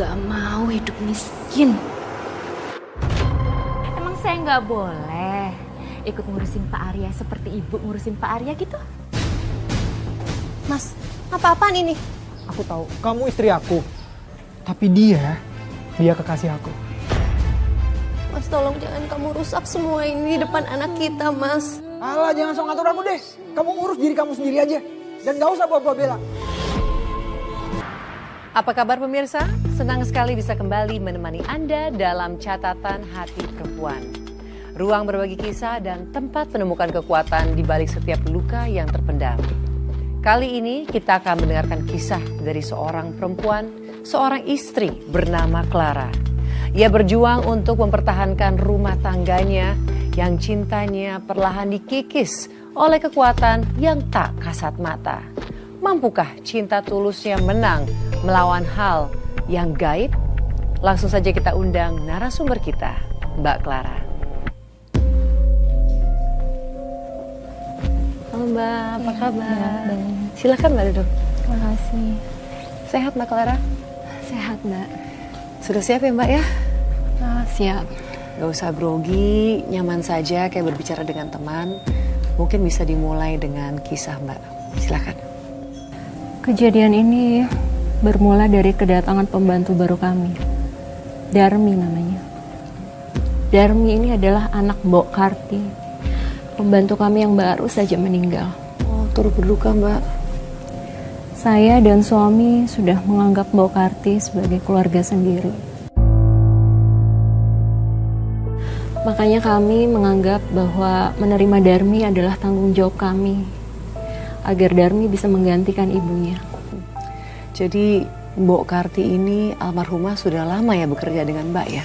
gak mau hidup miskin. Emang saya nggak boleh ikut ngurusin Pak Arya seperti ibu ngurusin Pak Arya gitu? Mas, apa-apaan ini? Aku tahu kamu istri aku, tapi dia kekasih aku. Mas, tolong jangan kamu rusak semua ini di depan anak kita, Mas. Alah, jangan sok ngatur aku deh. Kamu urus diri kamu sendiri aja. Dan gak usah bawa-bawa bela. Apa kabar pemirsa? Senang sekali bisa kembali menemani Anda dalam catatan hati perempuan. Ruang berbagi kisah dan tempat menemukan kekuatan di balik setiap luka yang terpendam. Kali ini kita akan mendengarkan kisah dari seorang perempuan, seorang istri bernama Clara. Ia berjuang untuk mempertahankan rumah tangganya yang cintanya perlahan dikikis oleh kekuatan yang tak kasat mata. Mampukah cinta tulusnya menang melawan hal yang gaib? Langsung saja kita undang narasumber kita, Mbak Clara. Halo Mbak, apa kabar? Silakan Mbak duduk. Terima kasih. Sehat Mbak Clara? Sehat, Mbak. Sudah siap ya Mbak ya? Siap. Gak usah grogi, nyaman saja kayak berbicara dengan teman. Mungkin bisa dimulai dengan kisah Mbak. Silakan. Kejadian ini bermula dari kedatangan pembantu baru kami. Darmi namanya. Darmi ini adalah anak Mbok Karti. Pembantu kami yang baru saja meninggal. Oh, turut berduka Mbak. Saya dan suami sudah menganggap Mbok Karti sebagai keluarga sendiri. Makanya kami menganggap bahwa menerima Darmi adalah tanggung jawab kami agar Darmi bisa menggantikan ibunya. Jadi Mbok Karti ini almarhumah sudah lama ya bekerja dengan Mbak ya?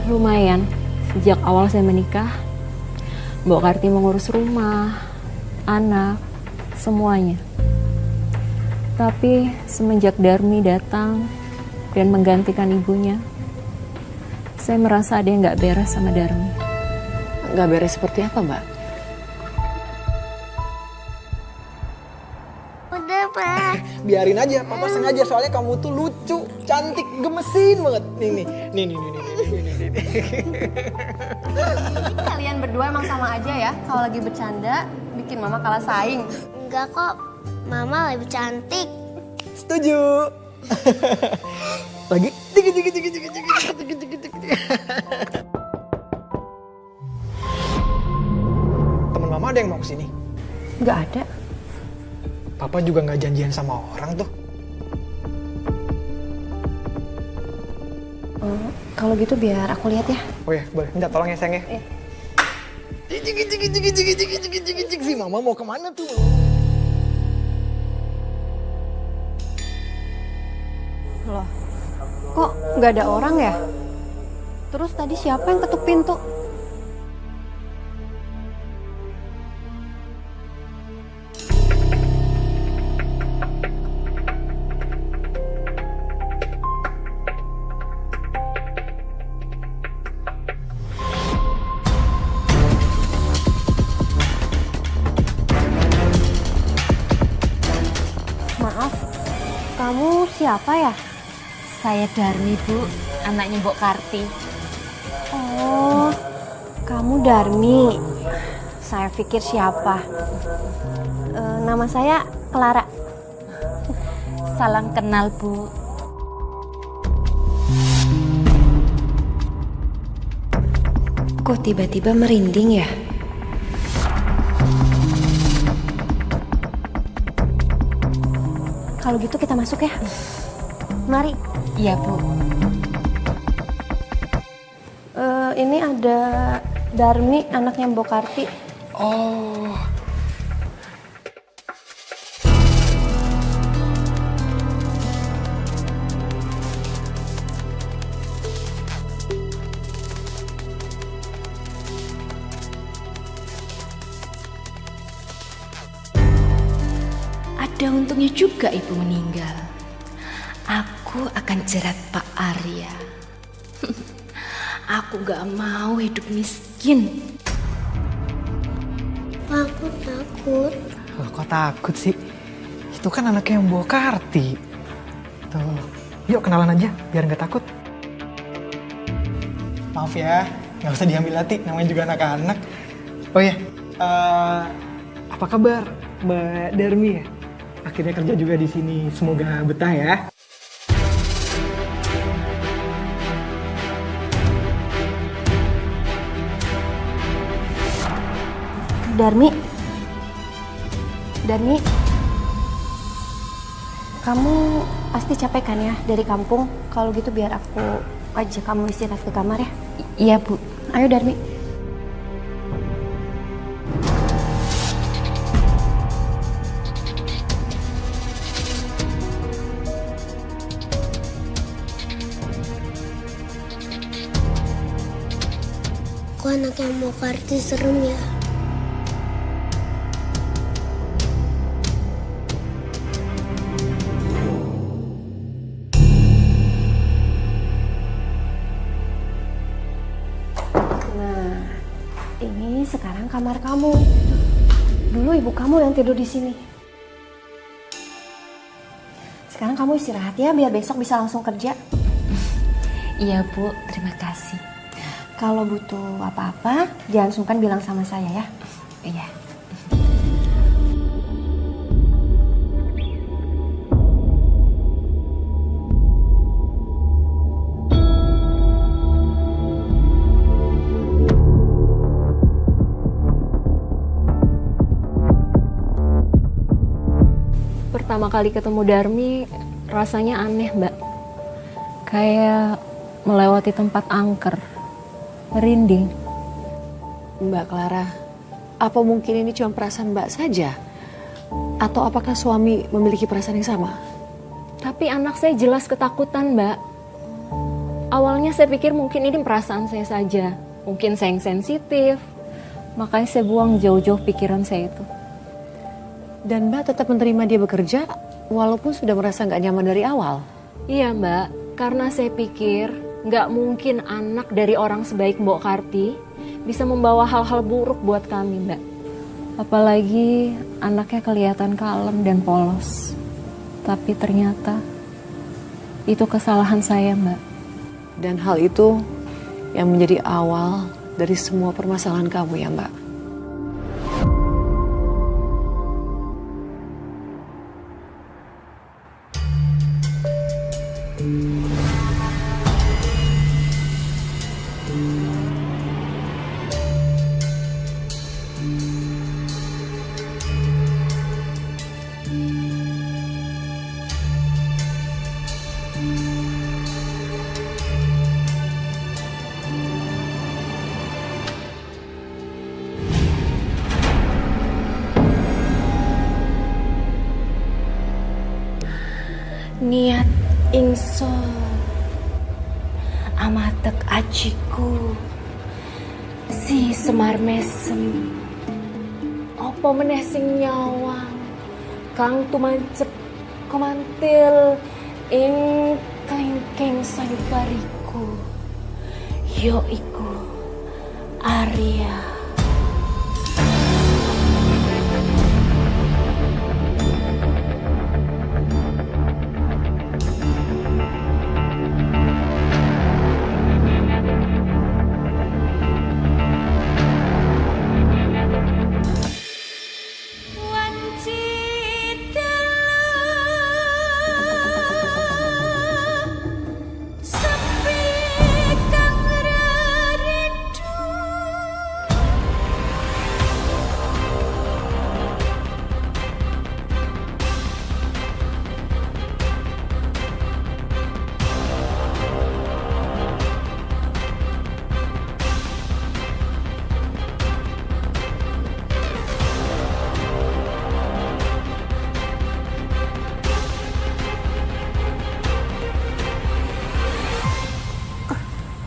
Lumayan, sejak awal saya menikah, Mbok Karti mengurus rumah, anak, semuanya. Tapi semenjak Darmi datang dan menggantikan ibunya, saya merasa ada yang gak beres sama Darmi. Gak beres seperti apa Mbak? Udah, Pak. Biarin aja, papa sengaja soalnya kamu tuh lucu, cantik, gemesin banget. Nih. Kalian berdua emang sama aja ya. Kalau lagi bercanda, bikin mama kalah saing. Enggak kok, mama lebih cantik. Setuju. Lagi temen mama ada yang mau kesini? Gak ada. Papa juga nggak janjian sama orang tuh. Kalau gitu biar aku lihat ya. Oh ya, boleh. Minta tolong ya sayang ya. Cik, si mama mau kemana tuh? Loh, kok nggak ada orang ya? Terus tadi siapa yang ketuk pintu? Maaf, kamu siapa ya? Saya Darmi Bu, anaknya Mbok Karti. Oh, kamu Darmi. Saya pikir siapa? Nama saya Clara. Salam kenal Bu. Kok tiba-tiba merinding ya? Kalau gitu kita masuk ya. Mari. Iya Bu. Ini ada Darmi, anaknya Mbok Karti. Oh. Ada untungnya juga ibu meninggal. Aku akan jerat Pak Arya. Aku gak mau hidup miskin. Aku takut. Loh, kok takut sih? Itu kan anaknya yang bawa Karti. Tuh, Yuk kenalan aja, biar nggak takut. Maaf ya, nggak usah diambil hati, namanya juga anak-anak. Oh ya, apa kabar Mbak Darmi ya? Akhirnya kerja juga di sini, semoga betah ya. Darmi. Darmi. Kamu pasti capek kan ya dari kampung? Kalau gitu biar aku ajak kamu istirahat ke kamar ya. Iya, Bu. Ayo Darmi. Kok anak yang mau karti serem ya? Nah, ini sekarang kamar kamu. Dulu ibu kamu yang tidur di sini. Sekarang kamu istirahat ya, biar besok bisa langsung kerja. Iya Bu, terima kasih. Kalau butuh apa-apa, jangan sungkan bilang sama saya ya. Iya. Pertama kali ketemu Darmi, rasanya aneh, Mbak. Kayak melewati tempat angker. Merinding. Mbak Clara, apa mungkin ini cuma perasaan Mbak saja? Atau apakah suami memiliki perasaan yang sama? Tapi anak saya jelas ketakutan, Mbak. Awalnya saya pikir mungkin ini perasaan saya saja. Mungkin saya yang sensitif. Makanya saya buang jauh-jauh pikiran saya itu. Dan Mbak tetap menerima dia bekerja walaupun sudah merasa nggak nyaman dari awal? Iya, Mbak. Karena saya pikir nggak mungkin anak dari orang sebaik Mbok Karti bisa membawa hal-hal buruk buat kami, Mbak. Apalagi anaknya kelihatan kalem dan polos. Tapi ternyata itu kesalahan saya, Mbak. Dan hal itu yang menjadi awal dari semua permasalahan kamu ya Mbak? Niat ingsun amatek ajiku si Semar Mesem apa meneh sing nyawang kang tumancep kemantil ing klengkeng sayubariku yo iku Arya.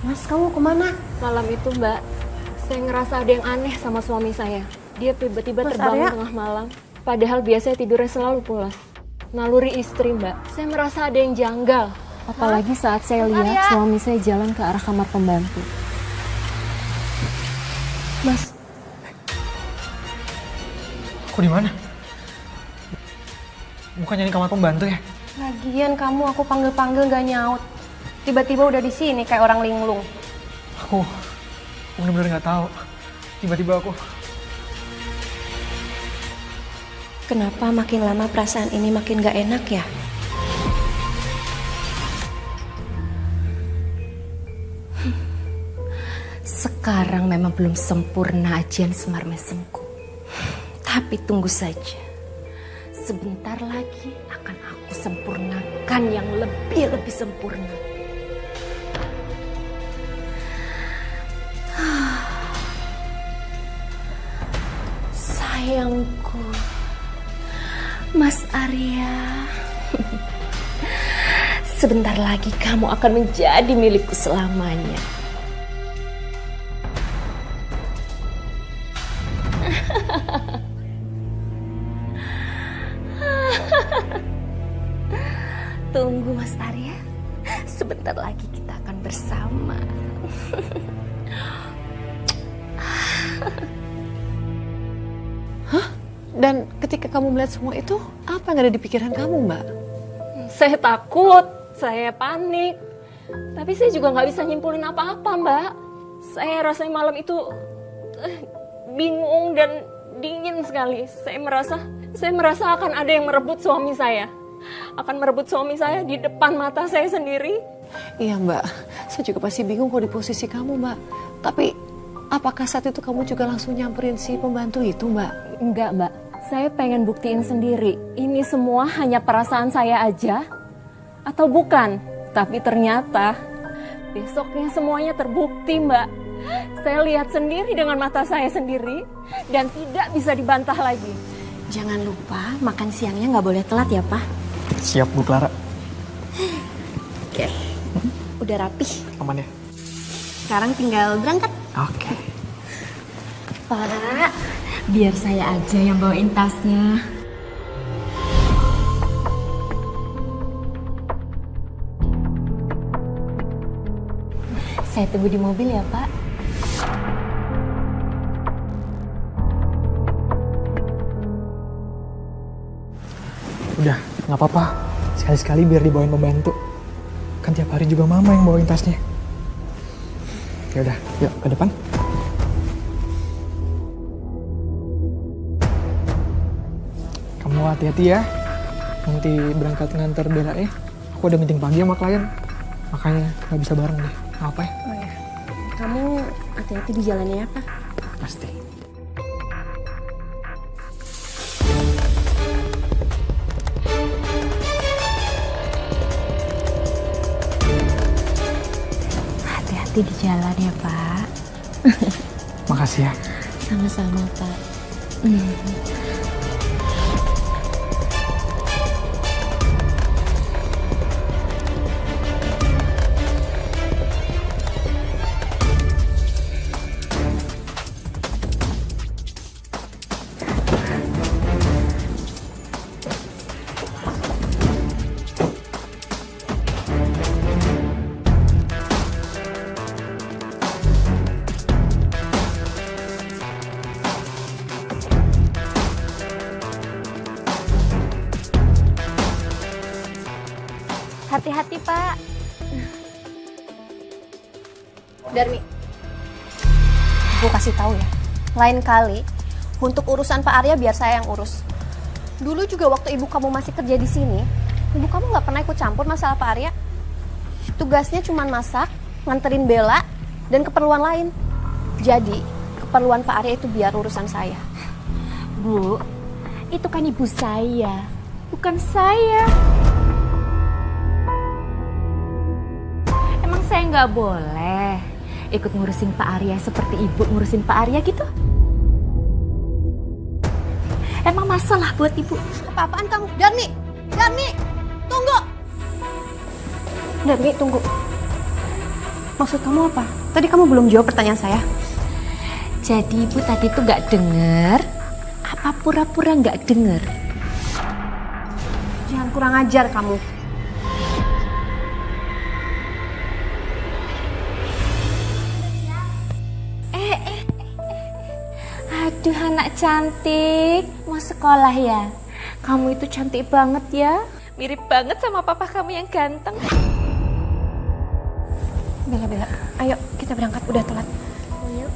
Mas, kamu kemana? Malam itu, Mbak, saya ngerasa ada yang aneh sama suami saya. Dia tiba-tiba Mas terbangun Arya? tengah malam. Padahal biasanya tidurnya selalu pulas. Naluri istri, Mbak. Saya merasa ada yang janggal. Apalagi saat saya lihat suami saya jalan ke arah kamar pembantu. Mas, Kok di mana? Bukannya di kamar pembantu ya? Lagian kamu aku panggil-panggil gak nyaut. Tiba-tiba udah di sini kayak orang linglung. Aku bener-bener nggak tahu. Tiba-tiba aku. Kenapa makin lama perasaan ini makin gak enak ya? Sekarang memang belum sempurna ajian Semar Mesemku. Tapi tunggu saja. Sebentar lagi akan aku sempurnakan yang lebih sempurna. Sayangku, Mas Arya. Sebentar lagi kamu akan menjadi milikku selamanya. Tunggu Mas Arya, sebentar lagi kita akan bersama. Dan ketika kamu melihat semua itu, apa yang ada di pikiran kamu, Mbak? Saya takut, saya panik. Tapi saya juga nggak bisa nyimpulin apa-apa, Mbak. Saya rasanya malam itu bingung dan dingin sekali. Saya merasa akan ada yang merebut suami saya. Akan merebut suami saya di depan mata saya sendiri. Iya, Mbak. Saya juga pasti bingung kalau di posisi kamu, Mbak. Tapi apakah saat itu kamu juga langsung nyamperin si pembantu itu, Mbak? Enggak, Mbak. Saya pengen buktiin sendiri. Ini semua hanya perasaan saya aja atau bukan? Tapi ternyata besoknya semuanya terbukti, Mbak. Saya lihat sendiri dengan mata saya sendiri dan tidak bisa dibantah lagi. Jangan lupa makan siangnya nggak boleh telat ya, Pak. Siap Bu Clara. Oke. Udah rapih. Aman ya? Sekarang tinggal berangkat. Oke. Pak, biar saya aja yang bawain tasnya. Saya tunggu di mobil ya, Pak. Udah, nggak apa-apa. Sekali-sekali biar dibawain pembantu. Kan tiap hari juga mama yang bawain tasnya. Ya udah, yuk ke depan. Kamu hati-hati ya. Nanti berangkat nganter Bella ya. Aku ada meeting pagi sama klien. Makanya nggak bisa bareng deh. Apa ya? Oh ya, kamu hati-hati di jalannya ya, Pak. Pasti. Hati-hati di jalan ya, Pak. Makasih ya. Sama-sama, Pak. Hati-hati, Pak. Darmi, gue kasih tahu ya. Lain kali, untuk urusan Pak Arya biar saya yang urus. Dulu juga waktu ibu kamu masih kerja di sini, ibu kamu nggak pernah ikut campur masalah Pak Arya. Tugasnya cuma masak, nganterin Bella, dan keperluan lain. Jadi, keperluan Pak Arya itu biar urusan saya. Bu, itu kan ibu saya, bukan saya. Emang saya nggak boleh ikut ngurusin Pak Arya seperti ibu ngurusin Pak Arya gitu? Emang masalah buat ibu? Apa-apaan kamu? Darmi! Darmi! Tunggu! Darmi, tunggu. Maksud kamu apa? Tadi kamu belum jawab pertanyaan saya. Jadi ibu tadi tuh nggak denger? Apa pura-pura nggak denger? Jangan kurang ajar kamu. Aduh anak cantik, mau sekolah ya? Kamu itu cantik banget ya. Mirip banget sama papa kamu yang ganteng. Bella, ayo kita berangkat, udah telat. Ayo.